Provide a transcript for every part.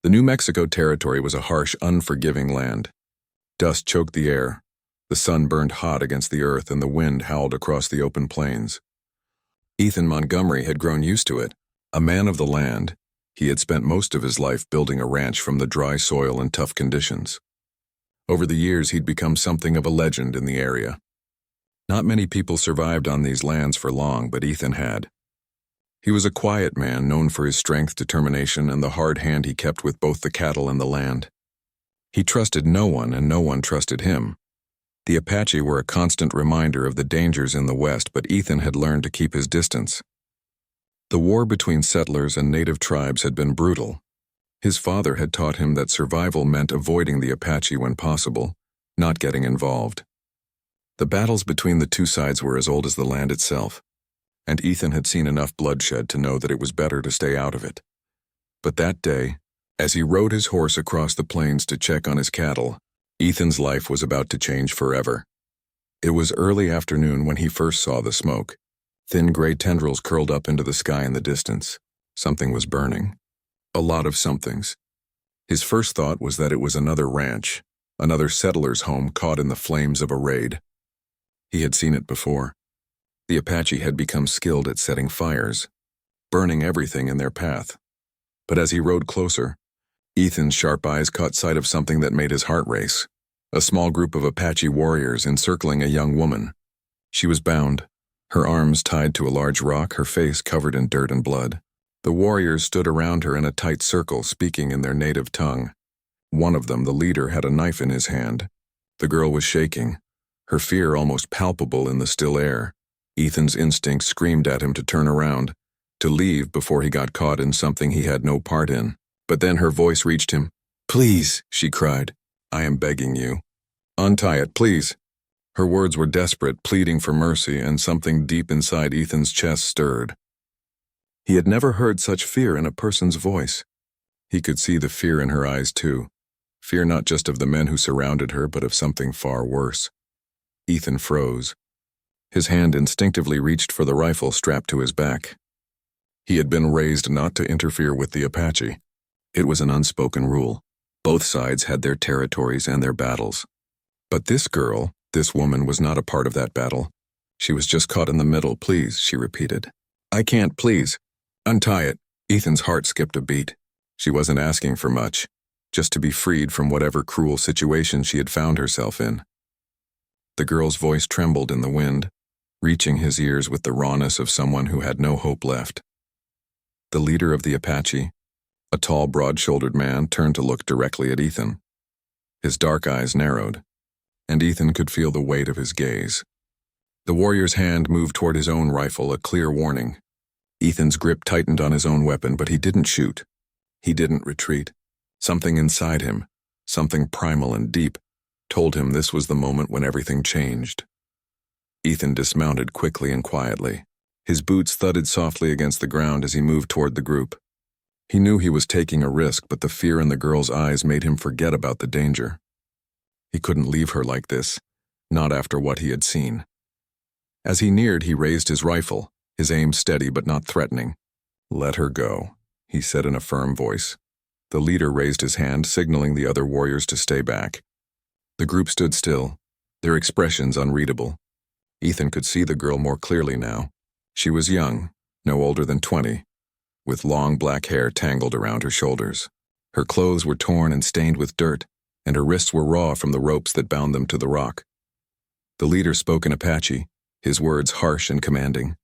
The New Mexico territory was a harsh, unforgiving land. Dust choked the air, the sun burned hot against the earth, and the wind howled across the open plains. Ethan Montgomery had grown used to it. A man of the land, he had spent most of his life building a ranch from the dry soil and tough conditions. Over the years, he'd become something of a legend in the area. Not many people survived on these lands for long, but Ethan had. He was a quiet man known for his strength, determination, and the hard hand he kept with both the cattle and the land. He trusted no one, and no one trusted him. The Apache were a constant reminder of the dangers in the West, but Ethan had learned to keep his distance. The war between settlers and native tribes had been brutal. His father had taught him that survival meant avoiding the Apache when possible, not getting involved. The battles between the two sides were as old as the land itself, and Ethan had seen enough bloodshed to know that it was better to stay out of it. But that day, as he rode his horse across the plains to check on his cattle, Ethan's life was about to change forever. It was early afternoon when he first saw the smoke. Thin gray tendrils curled up into the sky in the distance. Something was burning. A lot of somethings. His first thought was that it was another ranch, another settler's home caught in the flames of a raid. He had seen it before. The Apache had become skilled at setting fires, burning everything in their path. But as he rode closer, Ethan's sharp eyes caught sight of something that made his heart race. A small group of Apache warriors encircling a young woman. She was bound, her arms tied to a large rock, her face covered in dirt and blood. The warriors stood around her in a tight circle, speaking in their native tongue. One of them, the leader, had a knife in his hand. The girl was shaking, her fear almost palpable in the still air. Ethan's instinct screamed at him to turn around, to leave before he got caught in something he had no part in. But then her voice reached him. "Please," she cried. "I am begging you. Untie it, please." Her words were desperate, pleading for mercy, and something deep inside Ethan's chest stirred. He had never heard such fear in a person's voice. He could see the fear in her eyes, too. Fear not just of the men who surrounded her, but of something far worse. Ethan froze. His hand instinctively reached for the rifle strapped to his back. He had been raised not to interfere with the Apache. It was an unspoken rule. Both sides had their territories and their battles. But this girl, this woman, was not a part of that battle. She was just caught in the middle. "Please," she repeated. "I can't, please. Untie it." Ethan's heart skipped a beat. She wasn't asking for much, just to be freed from whatever cruel situation she had found herself in. The girl's voice trembled in the wind, reaching his ears with the rawness of someone who had no hope left. The leader of the Apache, a tall, broad-shouldered man, turned to look directly at Ethan. His dark eyes narrowed, and Ethan could feel the weight of his gaze. The warrior's hand moved toward his own rifle, a clear warning. Ethan's grip tightened on his own weapon, but he didn't shoot. He didn't retreat. Something inside him, something primal and deep, told him this was the moment when everything changed. Ethan dismounted quickly and quietly. His boots thudded softly against the ground as he moved toward the group. He knew he was taking a risk, but the fear in the girl's eyes made him forget about the danger. He couldn't leave her like this, not after what he had seen. As he neared, he raised his rifle, his aim steady but not threatening. "Let her go," he said in a firm voice. The leader raised his hand, signaling the other warriors to stay back. The group stood still, their expressions unreadable. Ethan could see the girl more clearly now. She was young, no older than 20, with long black hair tangled around her shoulders. Her clothes were torn and stained with dirt, and her wrists were raw from the ropes that bound them to the rock. The leader spoke in Apache, his words harsh and commanding.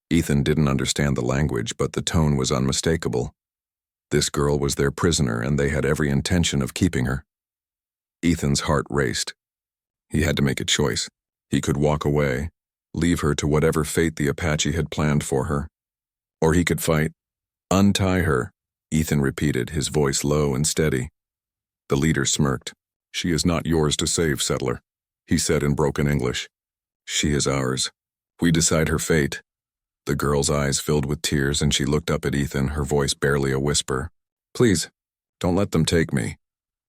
Ethan didn't understand the language, but the tone was unmistakable. This girl was their prisoner, and they had every intention of keeping her. Ethan's heart raced. He had to make a choice. He could walk away, leave her to whatever fate the Apache had planned for her. Or he could fight. "Untie her," Ethan repeated, his voice low and steady. The leader smirked. "She is not yours to save, settler," he said in broken English. "She is ours. We decide her fate." The girl's eyes filled with tears, and she looked up at Ethan, her voice barely a whisper. "Please, don't let them take me."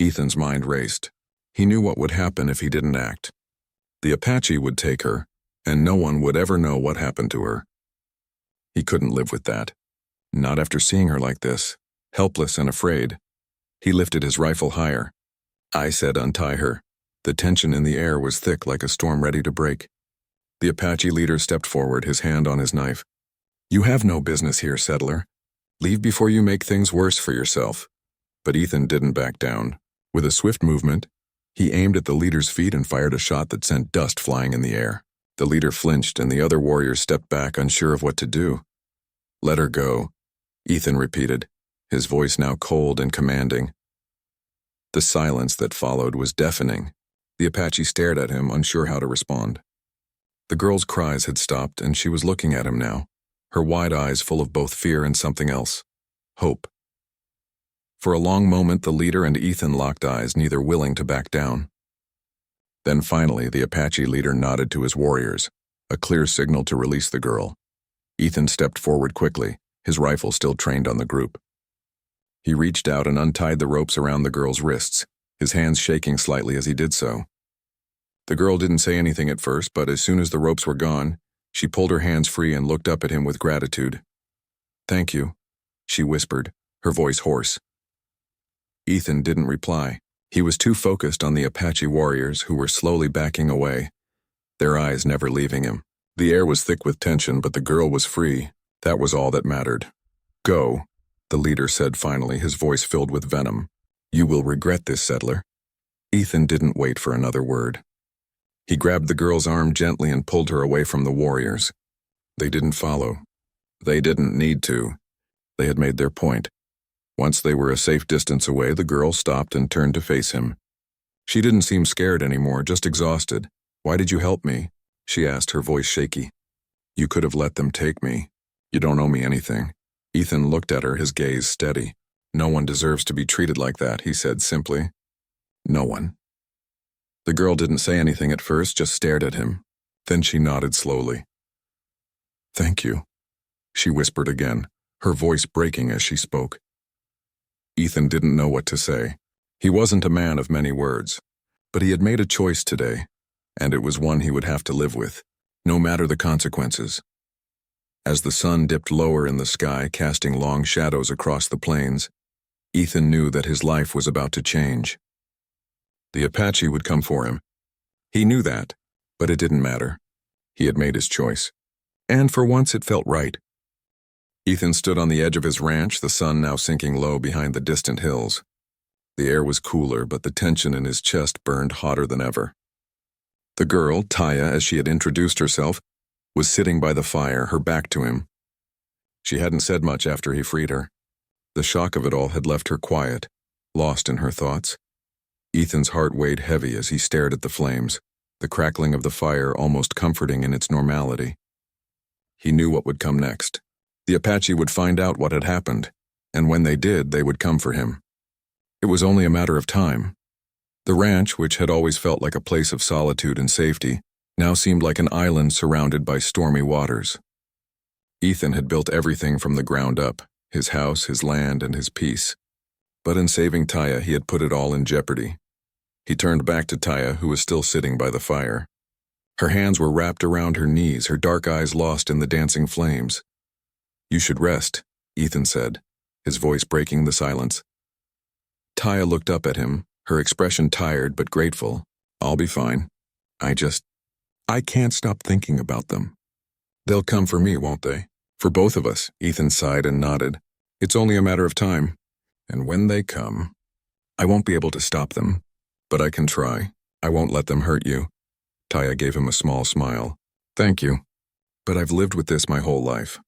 Ethan's mind raced. He knew what would happen if he didn't act. The Apache would take her, and no one would ever know what happened to her. He couldn't live with that. Not after seeing her like this, helpless and afraid. He lifted his rifle higher. I said, "Untie her." The tension in the air was thick like a storm ready to break. The Apache leader stepped forward, his hand on his knife. "You have no business here, settler. Leave before you make things worse for yourself." But Ethan didn't back down. With a swift movement, he aimed at the leader's feet and fired a shot that sent dust flying in the air. The leader flinched, and the other warriors stepped back, unsure of what to do. "Let her go," Ethan repeated, his voice now cold and commanding. The silence that followed was deafening. The Apache stared at him, unsure how to respond. The girl's cries had stopped, and she was looking at him now, her wide eyes full of both fear and something else. Hope. For a long moment, the leader and Ethan locked eyes, neither willing to back down. Then finally, the Apache leader nodded to his warriors, a clear signal to release the girl. Ethan stepped forward quickly, his rifle still trained on the group. He reached out and untied the ropes around the girl's wrists, his hands shaking slightly as he did so. The girl didn't say anything at first, but as soon as the ropes were gone, she pulled her hands free and looked up at him with gratitude. "Thank you," she whispered, her voice hoarse. Ethan didn't reply. He was too focused on the Apache warriors who were slowly backing away, their eyes never leaving him. The air was thick with tension, but the girl was free. That was all that mattered. "Go," the leader said finally, his voice filled with venom. "You will regret this, settler." Ethan didn't wait for another word. He grabbed the girl's arm gently and pulled her away from the warriors. They didn't follow. They didn't need to. They had made their point. Once they were a safe distance away, the girl stopped and turned to face him. She didn't seem scared anymore, just exhausted. "Why did you help me?" she asked, her voice shaky. "You could have let them take me. You don't owe me anything." Ethan looked at her, his gaze steady. "No one deserves to be treated like that," he said simply. "No one." The girl didn't say anything at first, just stared at him. Then she nodded slowly. "Thank you," she whispered again, her voice breaking as she spoke. Ethan didn't know what to say. He wasn't a man of many words, but he had made a choice today, and it was one he would have to live with, no matter the consequences. As the sun dipped lower in the sky, casting long shadows across the plains, Ethan knew that his life was about to change. The Apache would come for him. He knew that, but it didn't matter. He had made his choice, and for once it felt right. Ethan stood on the edge of his ranch, the sun now sinking low behind the distant hills. The air was cooler, but the tension in his chest burned hotter than ever. The girl, Taya, as she had introduced herself, was sitting by the fire, her back to him. She hadn't said much after he freed her. The shock of it all had left her quiet, lost in her thoughts. Ethan's heart weighed heavy as he stared at the flames, the crackling of the fire almost comforting in its normality. He knew what would come next. The Apache would find out what had happened, and when they did, they would come for him. It was only a matter of time. The ranch, which had always felt like a place of solitude and safety, now seemed like an island surrounded by stormy waters. Ethan had built everything from the ground up, his house, his land, and his peace. But in saving Taya, he had put it all in jeopardy. He turned back to Taya, who was still sitting by the fire. Her hands were wrapped around her knees, her dark eyes lost in the dancing flames. "You should rest," Ethan said, his voice breaking the silence. Taya looked up at him, her expression tired but grateful. "I'll be fine. I can't stop thinking about them. They'll come for me, won't they? For both of us," Ethan sighed and nodded. "It's only a matter of time. And when they come, I won't be able to stop them, but I can try. I won't let them hurt you." Taya gave him a small smile. "Thank you. But I've lived with this my whole life.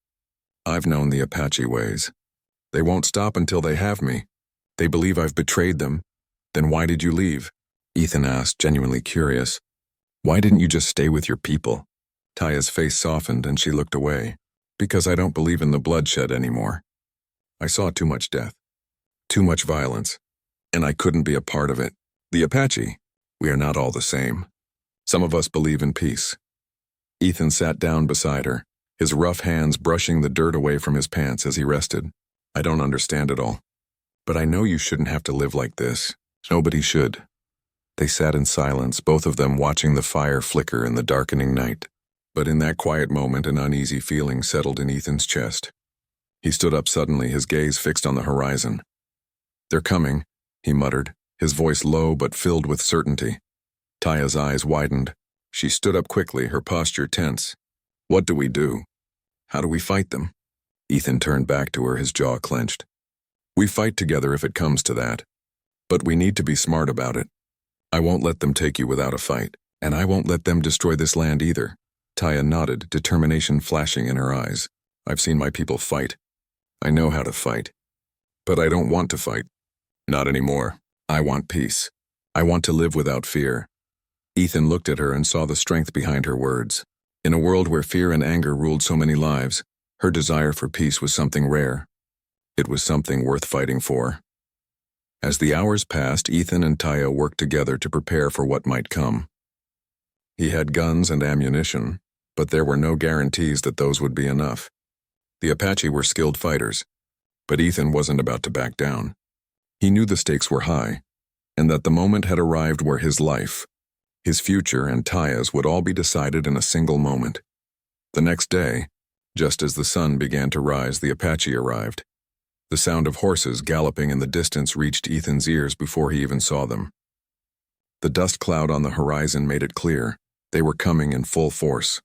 I've known the Apache ways. They won't stop until they have me. They believe I've betrayed them. Then why did you leave?" Ethan asked, genuinely curious. "Why didn't you just stay with your people?" Taya's face softened and she looked away. "Because I don't believe in the bloodshed anymore. I saw too much death, too much violence, and I couldn't be a part of it. The Apache, we are not all the same. Some of us believe in peace." Ethan sat down beside her, his rough hands brushing the dirt away from his pants as he rested. "I don't understand it all. But I know you shouldn't have to live like this. Nobody should." They sat in silence, both of them watching the fire flicker in the darkening night. But in that quiet moment, an uneasy feeling settled in Ethan's chest. He stood up suddenly, his gaze fixed on the horizon. "They're coming," he muttered, his voice low but filled with certainty. Taya's eyes widened. She stood up quickly, her posture tense. What do we do? How do we fight them? Ethan turned back to her, his jaw clenched. We fight together if it comes to that. But we need to be smart about it. I won't let them take you without a fight, and I won't let them destroy this land either. Taya nodded, determination flashing in her eyes. I've seen my people fight. I know how to fight. But I don't want to fight. Not anymore. I want peace. I want to live without fear. Ethan looked at her and saw the strength behind her words. In a world where fear and anger ruled so many lives, her desire for peace was something rare. It was something worth fighting for. As the hours passed, Ethan and Taya worked together to prepare for what might come. He had guns and ammunition, but there were no guarantees that those would be enough. The Apache were skilled fighters, but Ethan wasn't about to back down. He knew the stakes were high, and that the moment had arrived where his life, his future, and Taya's would all be decided in a single moment. The next day, just as the sun began to rise, the Apache arrived. The sound of horses galloping in the distance reached Ethan's ears before he even saw them. The dust cloud on the horizon made it clear. They were coming in full force.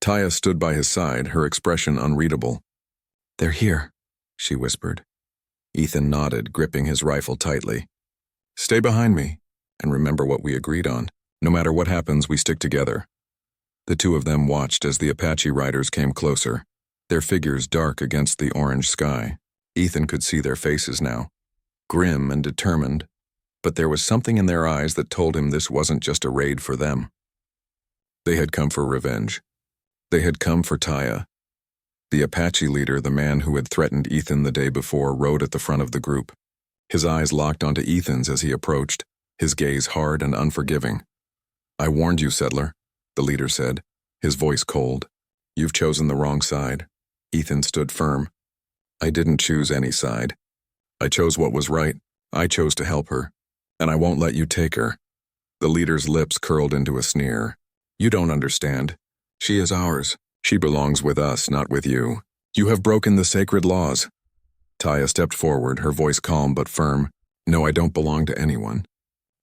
Taya stood by his side, her expression unreadable. They're here, she whispered. Ethan nodded, gripping his rifle tightly. Stay behind me, and remember what we agreed on. No matter what happens, we stick together. The two of them watched as the Apache riders came closer, their figures dark against the orange sky. Ethan could see their faces now, grim and determined, but there was something in their eyes that told him this wasn't just a raid for them. They had come for revenge. They had come for Taya. The Apache leader, the man who had threatened Ethan the day before, rode at the front of the group. His eyes locked onto Ethan's as he approached, his gaze hard and unforgiving. I warned you, settler, the leader said, his voice cold. You've chosen the wrong side. Ethan stood firm. I didn't choose any side. I chose what was right. I chose to help her. And I won't let you take her. The leader's lips curled into a sneer. You don't understand. She is ours. She belongs with us, not with you. You have broken the sacred laws. Taya stepped forward, her voice calm but firm. No, I don't belong to anyone.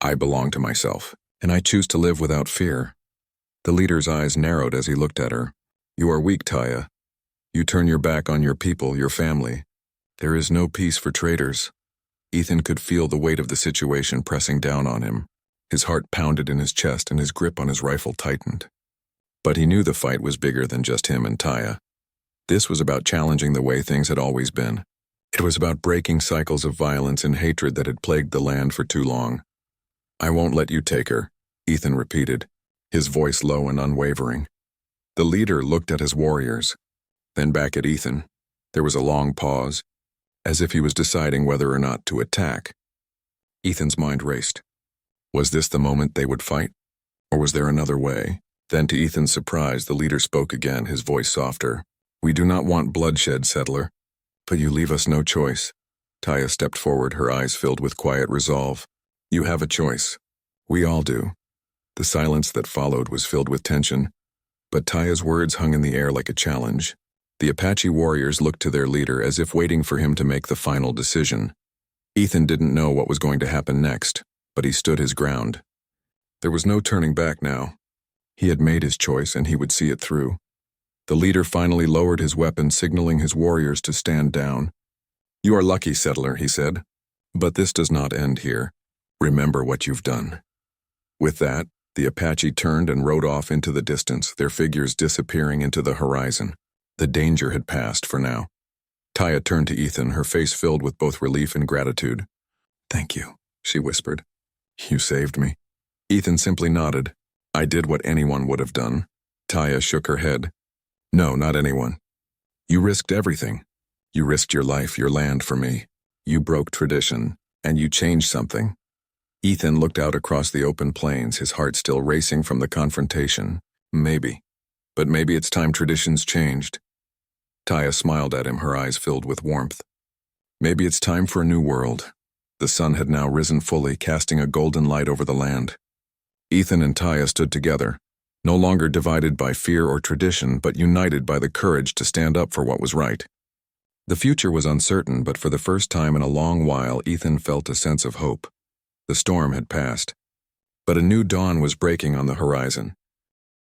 I belong to myself, and I choose to live without fear. The leader's eyes narrowed as he looked at her. You are weak, Taya. You turn your back on your people, your family. There is no peace for traitors. Ethan could feel the weight of the situation pressing down on him. His heart pounded in his chest and his grip on his rifle tightened. But he knew the fight was bigger than just him and Taya. This was about challenging the way things had always been. It was about breaking cycles of violence and hatred that had plagued the land for too long. I won't let you take her, Ethan repeated, his voice low and unwavering. The leader looked at his warriors, then back at Ethan. There was a long pause, as if he was deciding whether or not to attack. Ethan's mind raced. Was this the moment they would fight? Or was there another way? Then, to Ethan's surprise, the leader spoke again, his voice softer. We do not want bloodshed, settler, but you leave us no choice. Taya stepped forward, her eyes filled with quiet resolve. You have a choice. We all do. The silence that followed was filled with tension, but Taya's words hung in the air like a challenge. The Apache warriors looked to their leader as if waiting for him to make the final decision. Ethan didn't know what was going to happen next, but he stood his ground. There was no turning back now. He had made his choice, and he would see it through. The leader finally lowered his weapon, signaling his warriors to stand down. You are lucky, settler, he said. But this does not end here. Remember what you've done. With that, the Apache turned and rode off into the distance, their figures disappearing into the horizon. The danger had passed for now. Taya turned to Ethan, her face filled with both relief and gratitude. Thank you, she whispered. You saved me. Ethan simply nodded. I did what anyone would have done. Taya shook her head. No, not anyone. You risked everything. You risked your life, your land for me. You broke tradition, and you changed something. Ethan looked out across the open plains, his heart still racing from the confrontation. Maybe. But maybe it's time traditions changed. Taya smiled at him, her eyes filled with warmth. Maybe it's time for a new world. The sun had now risen fully, casting a golden light over the land. Ethan and Taya stood together, no longer divided by fear or tradition, but united by the courage to stand up for what was right. The future was uncertain, but for the first time in a long while, Ethan felt a sense of hope. The storm had passed, but a new dawn was breaking on the horizon.